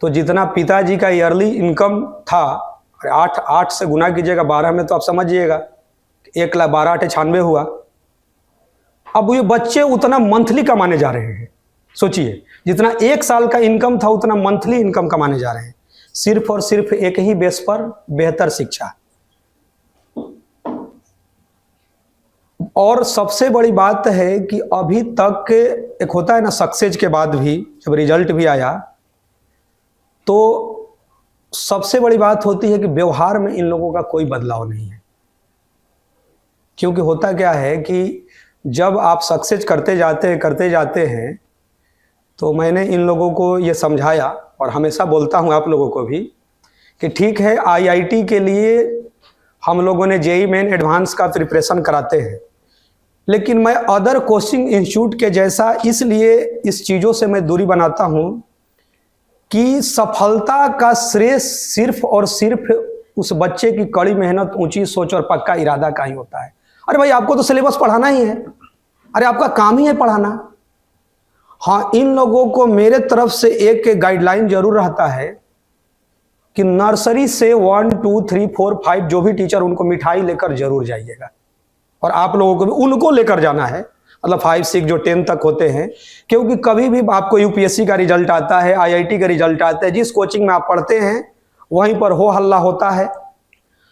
तो जितना पिताजी का ईयरली इनकम था, 8 से गुना कीजिएगा 12 में, तो आप समझिएगा 1,12,98 हुआ। अब ये बच्चे उतना मंथली कमाने जा रहे हैं। सोचिए, जितना 1 साल का इनकम था उतना मंथली इनकम कमाने जा रहे हैं, सिर्फ और सिर्फ एक ही बेस पर, बेहतर शिक्षा। और सबसे बड़ी बात है कि अभी तक एक होता है ना, सक्सेस के बाद भी जब रिजल्ट भी आया तो सबसे बड़ी बात होती है कि व्यवहार में इन लोगों का कोई बदलाव नहीं है। क्योंकि होता क्या है कि जब आप सक्सेस करते जाते हैं तो मैंने इन लोगों को ये समझाया और हमेशा बोलता हूँ आप लोगों को भी कि ठीक है, आईआईटी के लिए हम लोगों ने जेईई मेन एडवांस का प्रिपरेशन कराते हैं, लेकिन मैं अदर कोचिंग इंस्टीट्यूट के जैसा इसलिए इस चीज़ों से मैं दूरी बनाता हूँ कि सफलता का श्रेय सिर्फ और सिर्फ उस बच्चे की कड़ी मेहनत, ऊंची सोच और पक्का इरादा का ही होता है। अरे भाई, आपको तो सिलेबस पढ़ाना ही है, अरे आपका काम ही है पढ़ाना। हाँ, इन लोगों को मेरे तरफ से एक गाइडलाइन जरूर रहता है कि नर्सरी से 1, 2, 3, 4, 5 जो भी टीचर, उनको मिठाई लेकर जरूर जाइएगा, और आप लोगों को भी उनको लेकर जाना है, मतलब 5, 6 जो 10 तक होते हैं। क्योंकि कभी भी आपको यूपीएससी का रिजल्ट आता है, आईआईटी का रिजल्ट आता है, जिस कोचिंग में आप पढ़ते हैं वहीं पर हो हल्ला होता है,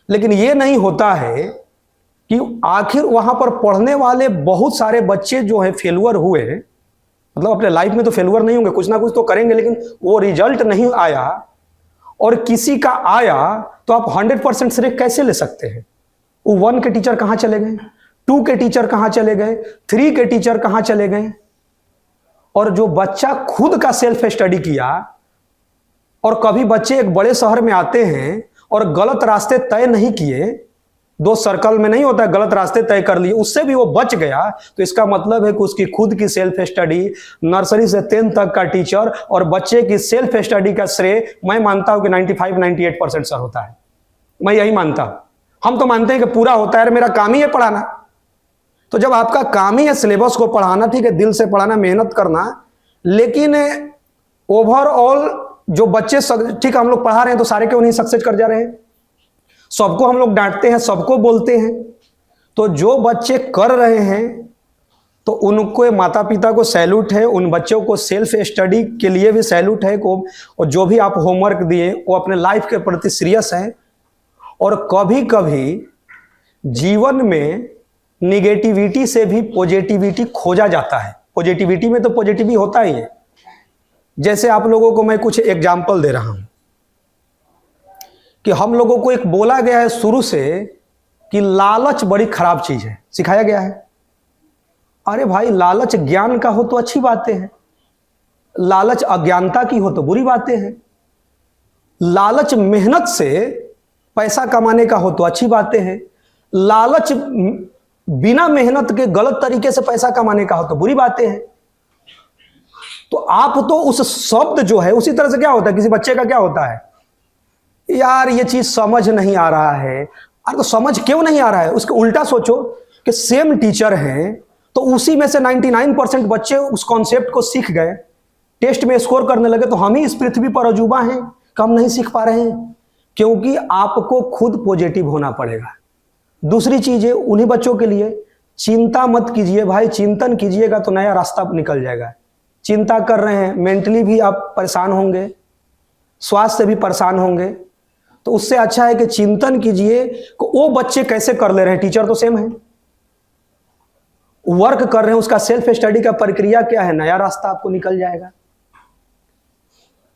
लेकिन ये नहीं होता है कि आखिर वहां पर पढ़ने वाले बहुत सारे बच्चे जो है फेलुअर हुए, मतलब अपने लाइफ में तो फेलुअर नहीं होंगे, कुछ ना कुछ तो करेंगे, लेकिन वो रिजल्ट नहीं आया, और किसी का आया तो आप 100% श्रेय कैसे ले सकते हैं? वो 1 के टीचर कहां चले गए, 2 के टीचर कहां चले गए, 3 के टीचर कहां चले गए? और जो बच्चा खुद का सेल्फ स्टडी किया, और कभी बच्चे एक बड़े शहर में आते हैं और गलत रास्ते तय नहीं किए, 2 सर्कल में नहीं होता है, गलत रास्ते तय कर लिए, उससे भी वो बच गया, तो इसका मतलब है कि उसकी खुद की सेल्फ स्टडी, नर्सरी से 10 तक का टीचर और बच्चे की सेल्फ स्टडी का श्रेय मैं मानता हूं कि 95-98% सर होता है। मैं यही मानता हूं। हम तो मानते हैं कि पूरा होता है, मेरा काम ही है पढ़ाना। तो जब आपका काम ही है सिलेबस को पढ़ाना, ठीक है, दिल से पढ़ाना, मेहनत करना, लेकिन ओवरऑल जो बच्चे, ठीक है हम लोग पढ़ा रहे हैं तो सारे क्यों नहीं सक्सेस कर जा रहे हैं? सबको हम लोग डांटते हैं, सबको बोलते हैं, तो जो बच्चे कर रहे हैं तो उनको, माता पिता को सैल्यूट है, उन बच्चों को सेल्फ स्टडी के लिए भी सैल्यूट है को, और जो भी आप होमवर्क दिए वो अपने लाइफ के प्रति सीरियस हैं। और कभी कभी जीवन में निगेटिविटी से भी पॉजिटिविटी खोजा जाता है। पॉजिटिविटी में तो पॉजिटिव होता ही है। जैसे आप लोगों को मैं कुछ एग्जाम्पल दे रहा हूं कि हम लोगों को एक बोला गया है शुरू से कि लालच बड़ी खराब चीज है, सिखाया गया है। अरे भाई, लालच ज्ञान का हो तो अच्छी बातें हैं, लालच अज्ञानता की हो तो बुरी बातें हैं। लालच मेहनत से पैसा कमाने का हो तो अच्छी बातें हैं, लालच बिना मेहनत के गलत तरीके से पैसा कमाने का हो तो बुरी बातें हैं। तो आप तो उस शब्द जो है, उसी तरह से क्या होता है, किसी बच्चे का क्या होता है, यार ये चीज समझ नहीं आ रहा है। अरे तो समझ क्यों नहीं आ रहा है? उसके उल्टा सोचो कि सेम टीचर हैं तो उसी में से 99% बच्चे उस कॉन्सेप्ट को सीख गए, टेस्ट में स्कोर करने लगे, तो हम ही इस पृथ्वी पर अजूबा हैं, कम नहीं सीख पा रहे हैं। क्योंकि आपको खुद पॉजिटिव होना पड़ेगा। दूसरी चीज है उन्हीं बच्चों के लिए, चिंता मत कीजिए भाई, चिंतन कीजिएगा तो नया रास्ता निकल जाएगा। चिंता कर रहे हैं, मेंटली भी आप परेशान होंगे, स्वास्थ्य से भी परेशान होंगे, तो उससे अच्छा है कि चिंतन कीजिए कि वो बच्चे कैसे कर ले रहे हैं। टीचर तो सेम है, वर्क कर रहे हैं, उसका सेल्फ स्टडी का प्रक्रिया क्या है, नया रास्ता आपको निकल जाएगा।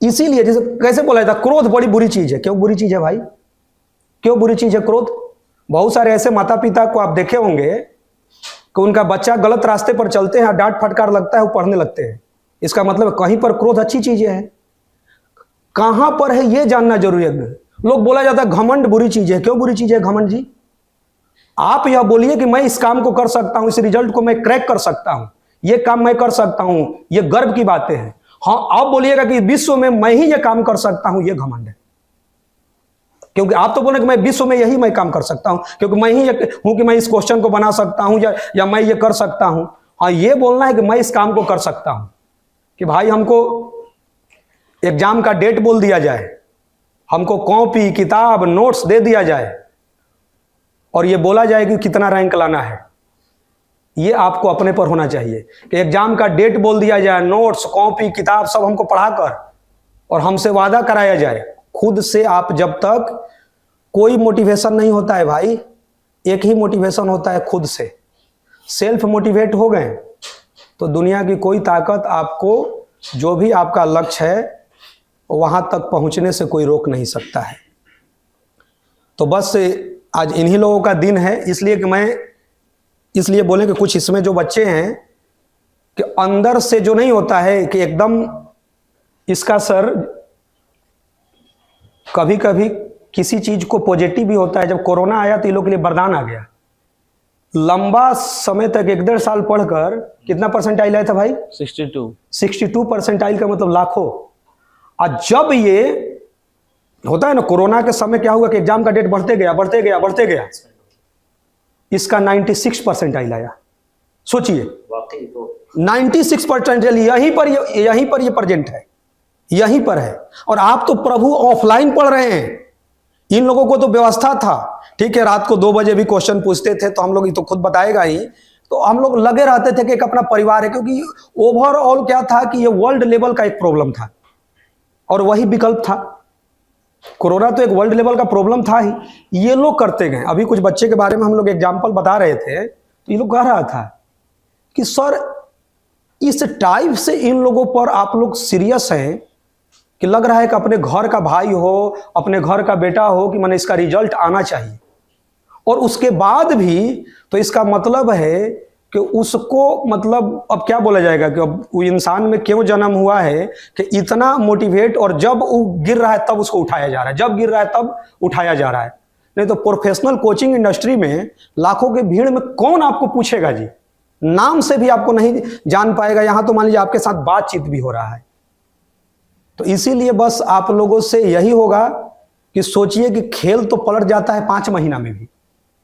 इसीलिए जैसे कैसे बोला जाता, क्रोध बड़ी बुरी चीज है। क्यों बुरी चीज है भाई? क्यों बुरी चीज है क्रोध? बहुत सारे ऐसे माता पिता को आप देखे होंगे कि उनका बच्चा गलत रास्ते पर चलते हैं, डांट फटकार लगता है, वो पढ़ने लगते हैं। इसका मतलब कहीं पर क्रोध अच्छी चीज है, कहां पर है ये जानना जरूरी है। लोग बोला जाता है घमंड बुरी चीज है। क्यों बुरी चीज है घमंड जी? आप यह बोलिए कि मैं इस काम को कर सकता हूं, इस रिजल्ट को मैं क्रैक कर सकता हूं, ये काम मैं कर सकता हूं, ये गर्व की बातें हैं। हाँ, आप बोलिएगा कि विश्व में मैं ही ये काम कर सकता हूं, ये घमंड है। क्योंकि आप तो बोले कि मैं विश्व में यही मैं काम कर सकता हूं, क्योंकि मैं ही हूं कि मैं इस क्वेश्चन को बना सकता हूं या मैं ये कर सकता हूं। हाँ, ये बोलना है कि मैं इस काम को कर सकता हूं, कि भाई हमको एग्जाम का डेट बोल दिया जाए, हमको कॉपी किताब नोट्स दे दिया जाए और ये बोला जाए कि कितना रैंक लाना है। ये आपको अपने पर होना चाहिए कि एग्जाम का डेट बोल दिया जाए, नोट्स कॉपी किताब सब हमको पढ़ाकर और हमसे वादा कराया जाए। खुद से आप जब तक कोई मोटिवेशन नहीं होता है भाई, एक ही मोटिवेशन होता है खुद से। सेल्फ मोटिवेट हो गए तो दुनिया की कोई ताकत आपको जो भी आपका लक्ष्य है वहां तक पहुंचने से कोई रोक नहीं सकता है। तो बस आज इन्हीं लोगों का दिन है, इसलिए कि मैं इसलिए बोले कि कुछ इसमें जो बच्चे हैं कि अंदर से जो नहीं होता है कि एकदम इसका सर कभी कभी किसी चीज को पॉजिटिव भी होता है। जब कोरोना आया तो ये लोग के लिए वरदान आ गया। लंबा समय तक 1.5 साल पढ़कर कितना परसेंटाइल आया था भाई? 62 परसेंटाइल का मतलब लाखों। और जब ये होता है ना, कोरोना के समय क्या हुआ कि एग्जाम का डेट बढ़ते गया, इसका 96 परसेंटाइल आया। सोचिए 96 परसेंटाइल यहीं पर ये प्रेजेंट है, यहीं पर है। और आप तो प्रभु ऑफलाइन पढ़ रहे हैं। इन लोगों को तो व्यवस्था था, ठीक है, रात को 2 बजे भी क्वेश्चन पूछते थे, तो हम लोग तो खुद बताएगा ही, तो हम लोग लगे रहते थे कि एक अपना परिवार है। क्योंकि ओवरऑल क्या था कि ये वर्ल्ड लेवल का एक प्रॉब्लम था और वही विकल्प था। कोरोना तो एक वर्ल्ड लेवल का प्रॉब्लम था ही, ये लोग करते गए। अभी कुछ बच्चे के बारे में हम लोग एग्जाम्पल बता रहे थे, तो ये लोग कह रहा था कि सर इस टाइप से इन लोगों पर आप लोग सीरियस हैं कि लग रहा है कि अपने घर का भाई हो, अपने घर का बेटा हो, कि मैंने इसका रिजल्ट आना चाहिए। और उसके बाद भी तो इसका मतलब है कि उसको, मतलब अब क्या बोला जाएगा कि अब वो इंसान में क्यों जन्म हुआ है कि इतना मोटिवेट, और जब वो गिर रहा है तब उसको उठाया जा रहा है, जब गिर रहा है तब उठाया जा रहा है। नहीं तो प्रोफेशनल कोचिंग इंडस्ट्री में लाखों के भीड़ में कौन आपको पूछेगा जी, नाम से भी आपको नहीं जान पाएगा। यहां तो मान लीजिए आपके साथ बातचीत भी हो रहा है। तो इसीलिए बस आप लोगों से यही होगा कि सोचिए कि खेल तो पलट जाता है 5 महीना में भी।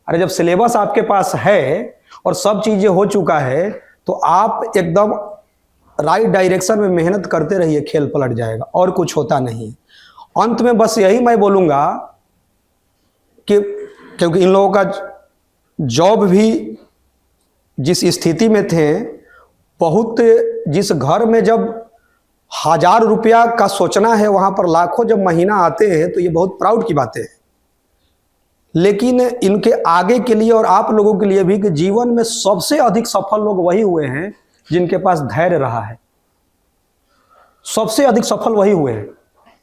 अरे जब सिलेबस आपके पास है और सब चीजें हो चुका है तो आप एकदम राइट डायरेक्शन में मेहनत करते रहिए, खेल पलट जाएगा, और कुछ होता नहीं। अंत में बस यही मैं बोलूंगा कि क्योंकि इन लोगों का जॉब भी जिस स्थिति में थे, बहुत जिस घर में जब 1000 रुपया का सोचना है वहां पर लाखों जब महीना आते हैं तो ये बहुत प्राउड की बातें हैं। लेकिन इनके आगे के लिए और आप लोगों के लिए भी कि जीवन में सबसे अधिक सफल लोग वही हुए हैं जिनके पास धैर्य रहा है। सबसे अधिक सफल वही हुए हैं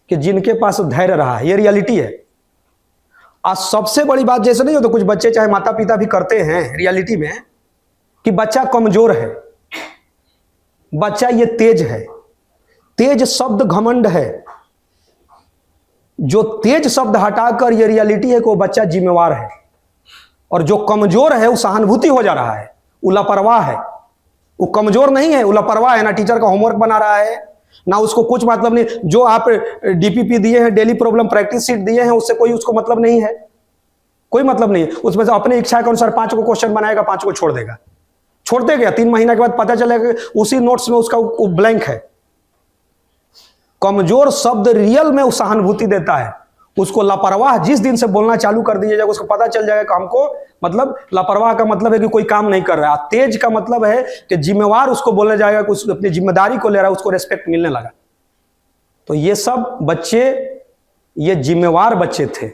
कि जिनके पास धैर्य रहा है। ये रियलिटी है। आज सबसे बड़ी बात जैसे नहीं होता, कुछ बच्चे चाहे माता पिता भी करते हैं रियलिटी में, कि बच्चा कमजोर है, बच्चा ये तेज है। तेज शब्द घमंड है। जो तेज शब्द हटाकर ये रियलिटी है कि वो बच्चा जिम्मेवार है, और जो कमजोर है वो सहानुभूति हो जा रहा है, वो लापरवाह है। वो कमजोर नहीं है, वो लापरवाह है। ना टीचर का होमवर्क बना रहा है, ना उसको कुछ मतलब नहीं। जो आप डीपीपी दिए हैं, डेली प्रॉब्लम प्रैक्टिस शीट दिए हैं, उससे कोई उसको मतलब नहीं है, कोई मतलब नहीं है। उसमें से अपनी इच्छा के अनुसार 5 को क्वेश्चन बनाएगा, 5 को छोड़ देगा। छोड़ते गया, 3 महीना के बाद पता चलेगा उसी नोट्स में उसका ब्लैंक है। कमजोर शब्द रियल में उस सहानुभूति देता है। उसको लापरवाह जिस दिन से बोलना चालू कर दीजिएगा, उसको पता चल जाएगा कि हमको, मतलब लापरवाह का मतलब है कि कोई काम नहीं कर रहा है। तेज का मतलब है कि जिम्मेवार उसको बोलने जाएगा कि उसको अपनी जिम्मेदारी को ले रहा है, उसको रेस्पेक्ट मिलने लगा। तो ये सब बच्चे, ये जिम्मेवार बच्चे थे।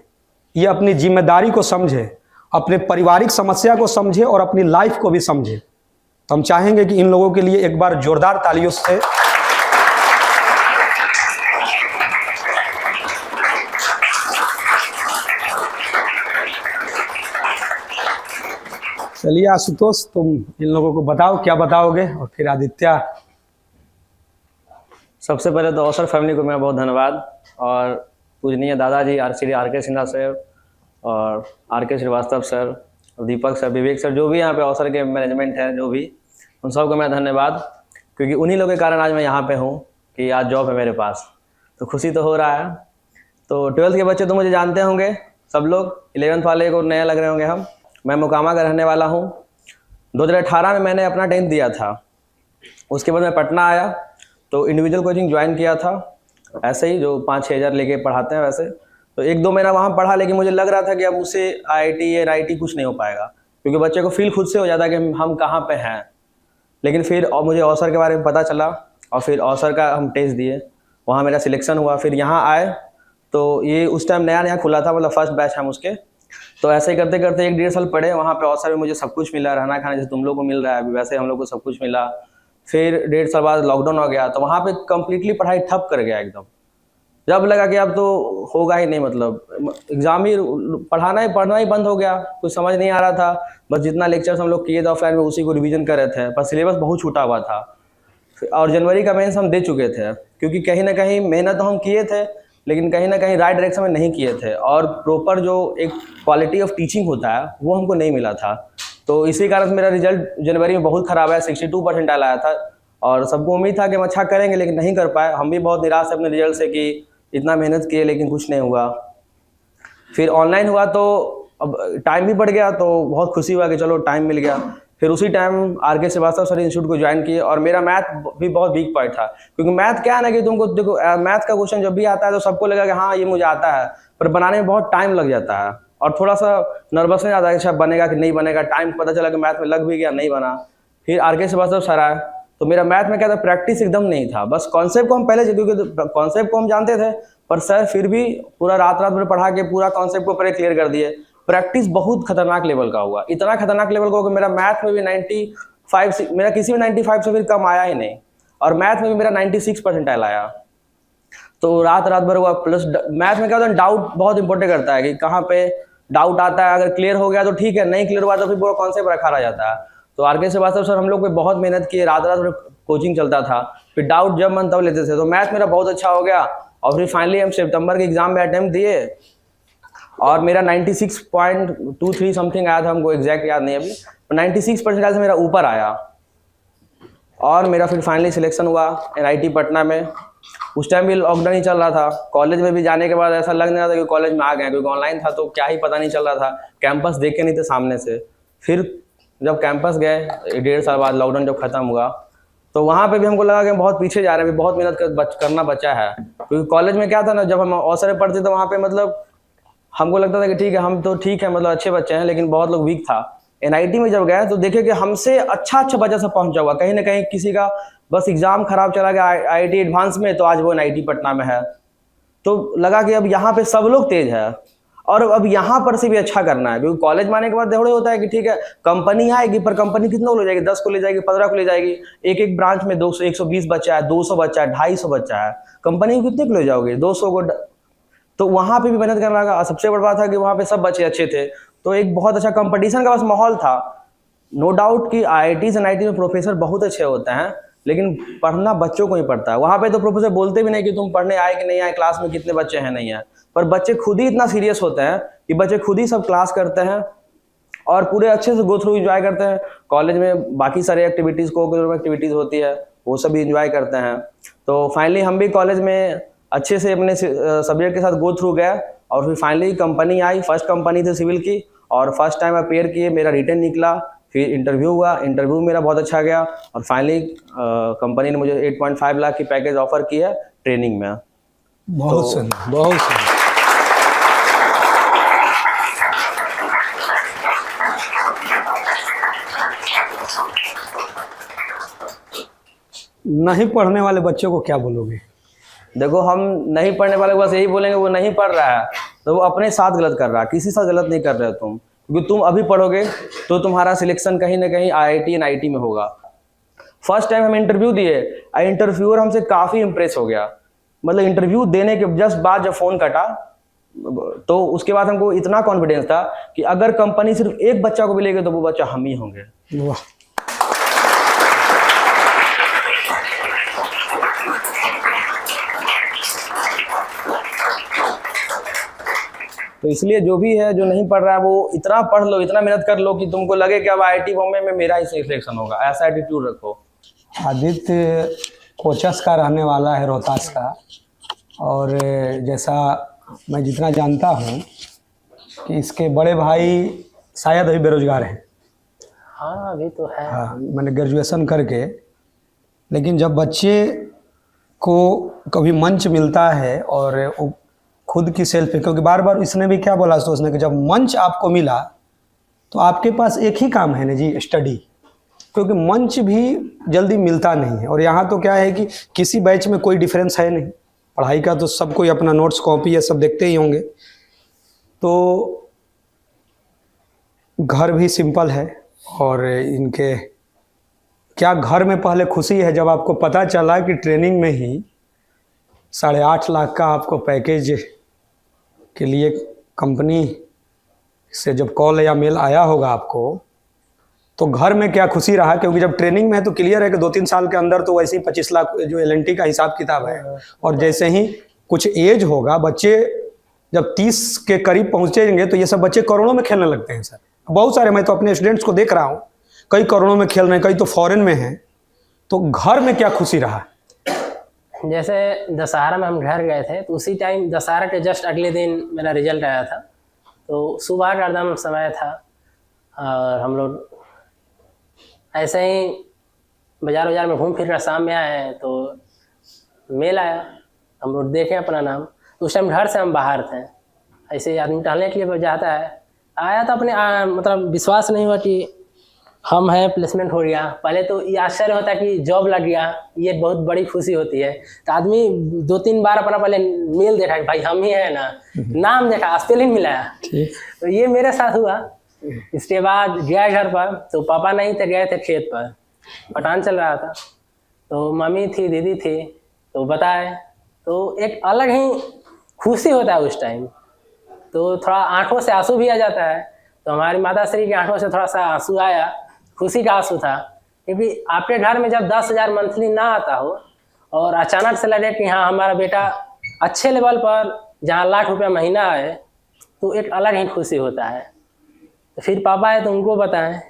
ये अपनी जिम्मेदारी को समझे, अपने पारिवारिक समस्या को समझे और अपनी लाइफ को भी समझे। तो हम चाहेंगे कि इन लोगों के लिए एक बार जोरदार तालियों से चलिए आशुतोष, तुम इन लोगों को बताओ क्या बताओगे, और फिर आदित्य। सबसे पहले तो अवसर फैमिली को मेरा बहुत धन्यवाद, और पूजनीय दादाजी श्री आर के सिन्हा सर और आर के श्रीवास्तव सर, दीपक सर, विवेक सर, जो भी यहाँ पे अवसर के मैनेजमेंट है, जो भी, उन सबको मेरा धन्यवाद। क्योंकि उन्हीं लोगों के कारण आज मैं यहाँ पे हूँ कि आज जॉब है मेरे पास, तो खुशी तो हो रहा है। तो 12th के बच्चे तो मुझे जानते होंगे सब लोग, 11th वाले को नया लग रहे होंगे हम। मैं मोकामा का रहने वाला हूँ। 2018 में मैंने अपना 10th दिया था। उसके बाद मैं पटना आया तो इंडिविजुअल कोचिंग ज्वाइन किया था। ऐसे ही जो 5-6 हज़ार लेके पढ़ाते हैं वैसे। तो 1-2 महीना वहाँ पढ़ा, लेकिन मुझे लग रहा था कि अब उससे IIT या NIT कुछ नहीं हो पाएगा, क्योंकि बच्चे को फील खुद से हो जाता है कि हम कहाँ पे हैं। लेकिन फिर और मुझे अवसर के बारे में पता चला, और फिर अवसर का हम टेस्ट दिए, वहाँ मेरा सिलेक्शन हुआ। फिर यहाँ आए तो ये उस टाइम नया नया खुला था, मतलब फर्स्ट बैच हम उसके। तो ऐसे ही करते करते 1-1.5 साल पढ़े वहाँ पे। अवसर में मुझे सब कुछ मिला, रहना खाना जैसे तुम लोग को मिल रहा है अभी, वैसे हम लोग को सब कुछ मिला। फिर 1.5 साल बाद लॉकडाउन हो गया, तो वहाँ पे कम्प्लीटली पढ़ाई ठप कर गया एकदम। जब लगा कि अब तो होगा ही नहीं, मतलब एग्जाम ही, पढ़ना ही बंद हो गया। कुछ समझ नहीं आ रहा था, बस जितना लेक्चर्स हम लोग किए थे ऑफलाइन में उसी को रिवीजन कर रहे थे, पर सिलेबस बहुत छूटा हुआ था। और जनवरी का मेंस हम दे चुके थे, क्योंकि कहीं ना कहीं मेहनत तो हम किए थे, लेकिन कहीं ना कहीं राइट डायरेक्शन में नहीं किए थे, और प्रॉपर जो एक क्वालिटी ऑफ टीचिंग होता है वो हमको नहीं मिला था। तो इसी कारण से मेरा रिजल्ट जनवरी में बहुत ख़राब है, 62% आया था। और सबको उम्मीद था कि हम अच्छा करेंगे, लेकिन नहीं कर पाए। हम भी बहुत निराश है अपने रिजल्ट से कि इतना मेहनत किए लेकिन कुछ नहीं हुआ। फिर ऑनलाइन हुआ तो अब टाइम भी बढ़ गया, तो बहुत खुशी हुआ कि चलो टाइम मिल गया। फिर उसी time RK Srivastava sir institute को ज्वाइन किए, और मेरा मैथ भी बहुत वीक पॉइंट था, क्योंकि मैथ क्या है ना कि तुमको देखो, मैथ का क्वेश्चन जब भी आता है तो सबको लगा कि हाँ ये मुझे आता है, पर बनाने में बहुत टाइम लग जाता है, और थोड़ा सा नर्वसनेस आता है कि अच्छा बनेगा कि नहीं बनेगा। टाइम पता चला कि मैथ में लग भी गया, नहीं बना। फिर RK श्रीवास्तव सर आए, तो मेरा मैथ में क्या था, प्रैक्टिस एकदम नहीं था। बस कॉन्सेप्ट को हम पहले से, क्योंकि कॉन्सेप्ट को हम जानते थे, पर सर फिर भी पूरा रात भर पढ़ा के पूरा कॉन्सेप्ट को पहले क्लियर कर दिए। प्रैक्टिस बहुत खतरनाक लेवल का हुआ, इतना खतरनाक लेवल का हुआ कि मेरा मैथ में भी 95, मेरा किसी में 95 से फिर कम आया ही नहीं, और मैथ में भी मेरा 96 परसेंटाइल आया। तो रात भर हुआ। प्लस मैथ में क्या होता है, डाउट बहुत इंपॉर्टेंट करता है कि कहाँ पे डाउट आता है। अगर क्लियर हो गया तो ठीक है, नहीं क्लियर हुआ तो फिर पूरा कॉन्सेप्ट रखा रह जाता है। तो RK श्रीवास्तव सर हम लोग पे बहुत मेहनत किए, रात भर कोचिंग चलता था, फिर डाउट जब मन तब लेते थे। तो मैथ मेरा बहुत अच्छा हो गया, और फिर फाइनली हम सितंबर के एग्जाम में अटेम्प्ट दिए, और मेरा 96.23 समथिंग आया था, हमको एग्जैक्ट याद नहीं अभी, 96% से मेरा ऊपर आया। और मेरा फिर फाइनली सिलेक्शन हुआ NIT पटना में। उस टाइम भी लॉकडाउन ही चल रहा था। कॉलेज में भी जाने के बाद ऐसा लग नहीं रहा था कि कॉलेज में आ गए, क्योंकि ऑनलाइन था तो क्या ही पता नहीं चल रहा था, कैंपस देखे नहीं थे सामने से। फिर जब कैंपस गए 1.5 साल बाद, लॉकडाउन जब खत्म हुआ, तो वहाँ पे भी हमको लगा कि हम बहुत पीछे जा रहे हैं, बहुत मेहनत करना बचा है। क्योंकि कॉलेज में क्या था ना, जब हम अवसर पढ़ते तो वहाँ पे मतलब हमको लगता था कि ठीक है, हम तो ठीक है, मतलब अच्छे बच्चे हैं, लेकिन बहुत लोग वीक था। NIT में जब गए तो देखे कि हमसे अच्छा बच्चा सब पहुंचा हुआ, कहीं ना कहीं किसी का बस एग्जाम खराब चला गया IIT एडवांस में, तो आज वो NIT पटना में है। तो लगा कि अब यहाँ पे सब लोग तेज है, और अब यहाँ पर से भी अच्छा करना है। क्योंकि कॉलेज में आने के बाद थोड़े होता है कि ठीक है कंपनी आएगी, पर कंपनी कितना को ले जाएगी, 10 को ले जाएगी, 15 को ले जाएगी। एक ब्रांच में 200 120 बच्चा है, 200 बच्चा है, 250 बच्चा है, कंपनी को कितने को ले जाओगे, 200 को। तो वहाँ पे भी मेहनत करना लगा। सबसे बड़ी बात था कि वहाँ पे सब बच्चे अच्छे थे, तो एक बहुत अच्छा कंपटीशन का बस माहौल था। नो डाउट कि IIT NIT में प्रोफेसर बहुत अच्छे होते हैं, लेकिन पढ़ना बच्चों को ही पड़ता है। वहाँ पे तो प्रोफेसर बोलते भी नहीं कि तुम पढ़ने आए कि नहीं आए, क्लास में कितने बच्चे हैं नहीं है, पर बच्चे खुद ही इतना सीरियस होते हैं कि बच्चे खुद ही सब क्लास करते हैं, और पूरे अच्छे से गो थ्रू इंजॉय करते हैं। कॉलेज में बाकी सारे एक्टिविटीज़, को एक्टिविटीज़ होती है, वो सब भी इंजॉय करते हैं। तो फाइनली हम भी कॉलेज में अच्छे से अपने सब्जेक्ट के साथ गो थ्रू गया, और फिर फाइनली कंपनी आई। फर्स्ट कंपनी थी सिविल की, और फर्स्ट टाइम अपेयर किए, मेरा रिटर्न निकला, फिर इंटरव्यू हुआ, इंटरव्यू मेरा बहुत अच्छा गया, और फाइनली कंपनी ने मुझे 8.5 लाख की पैकेज ऑफर की है ट्रेनिंग में। बहुत सुंदर, बहुत सुंदर। नहीं पढ़ने वाले बच्चों को क्या बोलोगे? देखो, हम नहीं पढ़ने वाले को बस यही बोलेंगे, वो नहीं पढ़ रहा है तो वो अपने साथ गलत कर रहा है, किसी साथ गलत नहीं कर रहे हो तुम। क्योंकि तुम अभी पढ़ोगे तो तुम्हारा सिलेक्शन कहीं ना कहीं IIT NIT में होगा। फर्स्ट टाइम हम इंटरव्यू दिए, इंटरव्यूअर हमसे काफ़ी इंप्रेस हो गया। मतलब इंटरव्यू देने के जस्ट बाद जब फ़ोन कटा, तो उसके बाद हमको इतना कॉन्फिडेंस था कि अगर कंपनी सिर्फ एक बच्चा को भी लेगी तो वो बच्चा हम ही होंगे। वाह। तो इसलिए जो भी है, जो नहीं पढ़ रहा है, वो इतना पढ़ लो, इतना मेहनत कर लो कि तुमको लगे कि अब IIT बॉम्बे में मेरा ही सिलेक्शन होगा, ऐसा एटीट्यूड रखो। आदित्य कोचस का रहने वाला है, रोहतास का, और जैसा मैं जितना जानता हूँ कि इसके बड़े भाई शायद अभी बेरोजगार हैं। हाँ अभी तो है। हाँ, मैंने ग्रेजुएशन करके, लेकिन जब बच्चे को कभी मंच मिलता है और वो खुद की सेल्फ, क्योंकि बार बार इसने भी क्या बोला सोचने कि जब मंच आपको मिला तो आपके पास एक ही काम है ना जी, स्टडी, क्योंकि मंच भी जल्दी मिलता नहीं है। और यहाँ तो क्या है कि किसी बैच में कोई डिफरेंस है नहीं, पढ़ाई का तो सब कोई अपना नोट्स कॉपी ये सब देखते ही होंगे। तो घर भी सिंपल है और इनके क्या घर में पहले खुशी है जब आपको पता चला कि ट्रेनिंग में ही 8.5 लाख का आपको पैकेज के लिए कंपनी से जब कॉल या मेल आया होगा आपको, तो घर में क्या खुशी रहा, क्योंकि जब ट्रेनिंग में है तो क्लियर है कि 2-3 साल के अंदर तो वैसे ही 25 लाख जो LNT का हिसाब किताब है। और जैसे ही कुछ एज होगा, बच्चे जब 30 के करीब पहुँचेंगे तो ये सब बच्चे करोड़ों में खेलने लगते हैं सर। बहुत सारे, मैं तो अपने स्टूडेंट्स को देख रहा हूँ, कई करोड़ों में खेल रहे हैं, कई तो फॉरेन में हैं। तो घर में क्या खुशी रहा? जैसे दशहरा में हम घर गए थे तो उसी टाइम दशहरा के जस्ट अगले दिन मेरा रिजल्ट आया था। तो सुबह का एकदम समय था और हम लोग ऐसे ही बाज़ार में घूम फिर कर शाम में आए हैं तो मेल आया, हम लोग देखें अपना नाम। तो उस टाइम घर से हम बाहर थे, ऐसे आदमी टहलने के लिए जाता है, आया तो अपने मतलब विश्वास नहीं हुआ कि हम हैं, प्लेसमेंट हो गया। पहले तो ये आश्चर्य होता है कि जॉब लग गया, ये बहुत बड़ी खुशी होती है। तो आदमी 2-3 बार अपना पहले मेल देखा कि भाई हम ही हैं ना, नाम देखा, स्पेलिंग मिलाया। तो ये मेरे साथ हुआ। इसके बाद गया घर पर, तो पापा नहीं थे, गए थे खेत पर, पटान चल रहा था। तो मम्मी थी, दीदी थी, तो बताए, तो एक अलग ही खुशी होता है उस टाइम। तो थोड़ा आंखों से आंसू भी आ जाता है। तो हमारी माता श्री की आंखों से थोड़ा सा आंसू आया, खुशी का आंसू था, क्योंकि आपके घर में जब 10,000 मंथली ना आता हो और अचानक से लगे कि हाँ हमारा बेटा अच्छे लेवल पर जहाँ लाख रुपया महीना आए, तो एक अलग ही खुशी होता है। तो फिर पापा है तो उनको बताएं।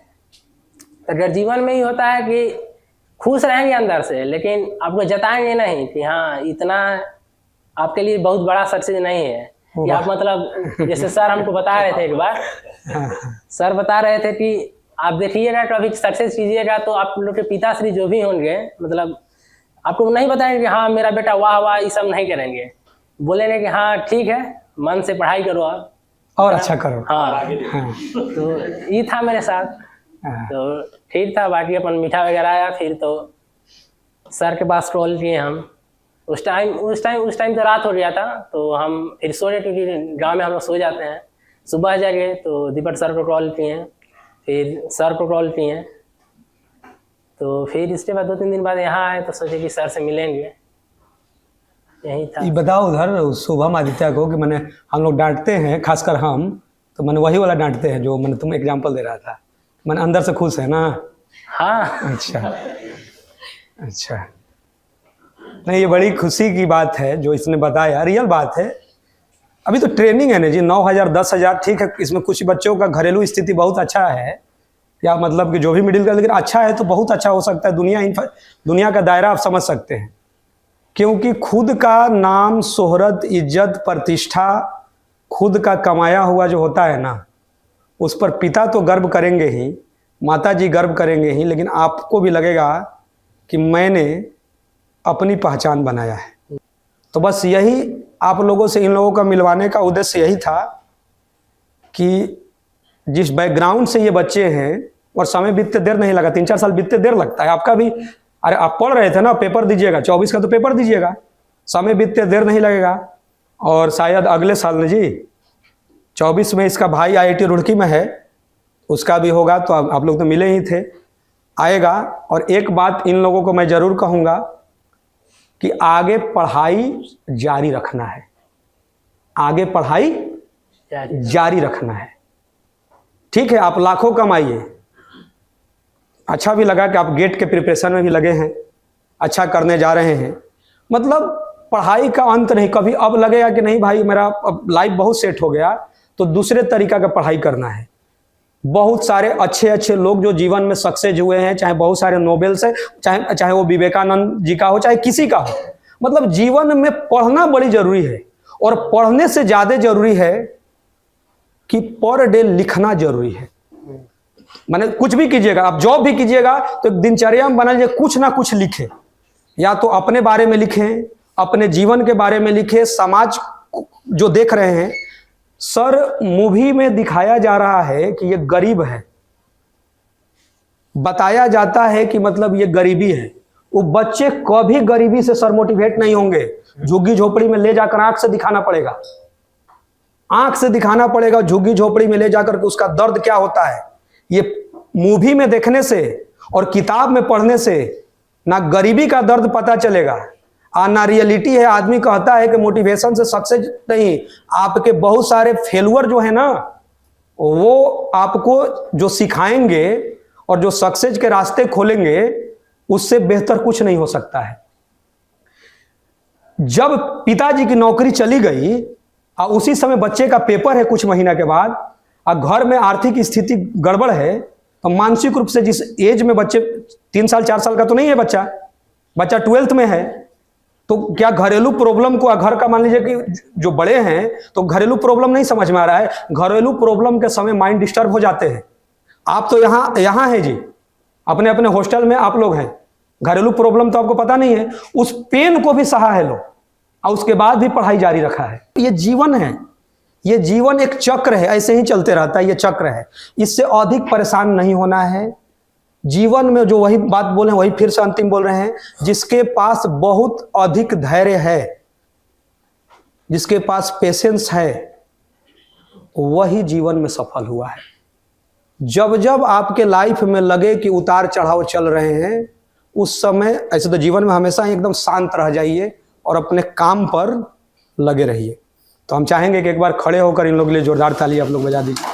अगर जीवन में ही होता है कि खुश रहेंगे अंदर से, लेकिन आपको जताएंगे नहीं कि हाँ इतना आपके लिए बहुत बड़ा सक्सेस नहीं है। या आप मतलब जैसे सर हमको बता रहे थे एक बार, सर बता रहे थे कि आप देखिएगा कभी सक्सेस कीजिएगा तो आप लोग के पिताश्री जो भी होंगे, मतलब आपको नहीं बताएंगे कि हाँ मेरा बेटा वाह वाह, ये सब नहीं करेंगे। बोलेंगे कि हाँ ठीक है, मन से पढ़ाई करो आप और अच्छा करो। हाँ, तो ये था मेरे साथ। तो ठीक था, बाकी अपन मीठा वगैरह आया। फिर तो सर के पास कॉल किए हम। उस टाइम तो रात हो गया था, तो हम फिर सो गए, क्योंकि गांव में हम लोग सो जाते हैं। सुबह जाके तो दीपक सर को कॉल किए, फिर सर को कॉल किए। तो फिर इसके बाद 2-3 दिन बाद यहाँ आए तो सोचे कि सर से मिलेंगे, यही था। ये बताओ उधर शुभम आदित्य को कि मैंने हम लोग डांटते हैं, खासकर हम तो मैंने वही वाला डांटते हैं जो मैंने तुम एग्जांपल दे रहा था। मैंने अंदर से खुश है ना? हाँ। अच्छा नहीं, ये बड़ी खुशी की बात है जो इसने बताया, रियल बात है। अभी तो ट्रेनिंग है ना जी, 9,000 10,000 ठीक है। इसमें कुछ बच्चों का घरेलू स्थिति बहुत अच्छा है, या मतलब कि जो भी मिडिल क्लास, लेकिन अच्छा है तो बहुत अच्छा हो सकता है। दुनिया का दायरा आप समझ सकते हैं, क्योंकि खुद का नाम, शोहरत, इज्जत, प्रतिष्ठा खुद का कमाया हुआ जो होता है ना, उस पर पिता तो गर्व करेंगे ही, माता जी गर्व करेंगे ही, लेकिन आपको भी लगेगा कि मैंने अपनी पहचान बनाया है। तो बस यही आप लोगों से इन लोगों का मिलवाने का उद्देश्य यही था कि जिस बैकग्राउंड से ये बच्चे हैं, और समय बीतते देर नहीं लगा, 3-4 साल बीतते देर लगता है। आपका भी, अरे आप पढ़ रहे थे ना, पेपर दीजिएगा, 24 का तो पेपर दीजिएगा, समय बीतते देर नहीं लगेगा। और शायद अगले साल ना जी 24 में इसका भाई IIT रुड़की में है, उसका भी होगा। तो आप लोग तो मिले ही थे, आएगा। और एक बात इन लोगों को मैं ज़रूर कहूँगा कि आगे पढ़ाई जारी रखना है, आगे पढ़ाई जारी रखना है। ठीक है, आप लाखों कमाइए, अच्छा भी लगा कि आप गेट के प्रिपरेशन में भी लगे हैं, अच्छा करने जा रहे हैं। मतलब पढ़ाई का अंत नहीं। कभी अब लगेगा कि नहीं भाई मेरा अब लाइफ बहुत सेट हो गया, तो दूसरे तरीका का पढ़ाई करना है। बहुत सारे अच्छे लोग जो जीवन में सक्सेस हुए हैं, चाहे बहुत सारे नोबेल्स है, चाहे वो विवेकानंद जी का हो, चाहे किसी का हो, मतलब जीवन में पढ़ना बड़ी जरूरी है। और पढ़ने से ज़्यादा जरूरी है कि पर डे लिखना जरूरी है। माने कुछ भी कीजिएगा, आप जॉब भी कीजिएगा तो एक दिनचर्या में बना लीजिए, कुछ ना कुछ लिखे। या तो अपने बारे में लिखें, अपने जीवन के बारे में लिखें, समाज जो देख रहे हैं। सर, मूवी में दिखाया जा रहा है कि ये गरीब है, बताया जाता है कि मतलब ये गरीबी है। वो बच्चे कभी गरीबी से सर मोटिवेट नहीं होंगे। झुग्गी झोपड़ी में ले जाकर आंख से दिखाना पड़ेगा, आंख से दिखाना पड़ेगा, झुग्गी झोपड़ी में ले जाकर के उसका दर्द क्या होता है। ये मूवी में देखने से और किताब में पढ़ने से ना गरीबी का दर्द पता चलेगा और ना रियलिटी है। आदमी कहता है कि मोटिवेशन से सक्सेस नहीं, आपके बहुत सारे फेलुअर जो है ना, वो आपको जो सिखाएंगे और जो सक्सेस के रास्ते खोलेंगे, उससे बेहतर कुछ नहीं हो सकता है। जब पिताजी की नौकरी चली गई और उसी समय बच्चे का पेपर है कुछ महीना के बाद, और घर में आर्थिक स्थिति गड़बड़ है, तो मानसिक रूप से जिस एज में बच्चे 3 साल 4 साल का तो नहीं है बच्चा 12th में है, तो क्या घरेलू प्रॉब्लम को, घर का मान लीजिए कि जो बड़े हैं तो घरेलू प्रॉब्लम नहीं समझ में आ रहा है। घरेलू प्रॉब्लम के समय माइंड डिस्टर्ब हो जाते हैं। आप तो यहाँ है जी, अपने अपने हॉस्टल में आप लोग हैं, घरेलू प्रॉब्लम तो आपको पता नहीं है। उस पेन को भी सहा है लोग और उसके बाद भी पढ़ाई जारी रखा है। ये जीवन है, ये जीवन एक चक्र है, ऐसे ही चलते रहता है, ये चक्र है। इससे अधिक परेशान नहीं होना है। जीवन में जो वही बात बोले वही फिर से अंतिम बोल रहे हैं, जिसके पास बहुत अधिक धैर्य है, जिसके पास पेशेंस है, वही जीवन में सफल हुआ है। जब जब आपके लाइफ में लगे कि उतार चढ़ाव चल रहे हैं, उस समय ऐसे तो जीवन में हमेशा ही एकदम शांत रह जाइए और अपने काम पर लगे रहिए। तो हम चाहेंगे कि एक बार खड़े होकर इन लोगों के लिए जोरदार ताली आप लोग बजा दीजिए।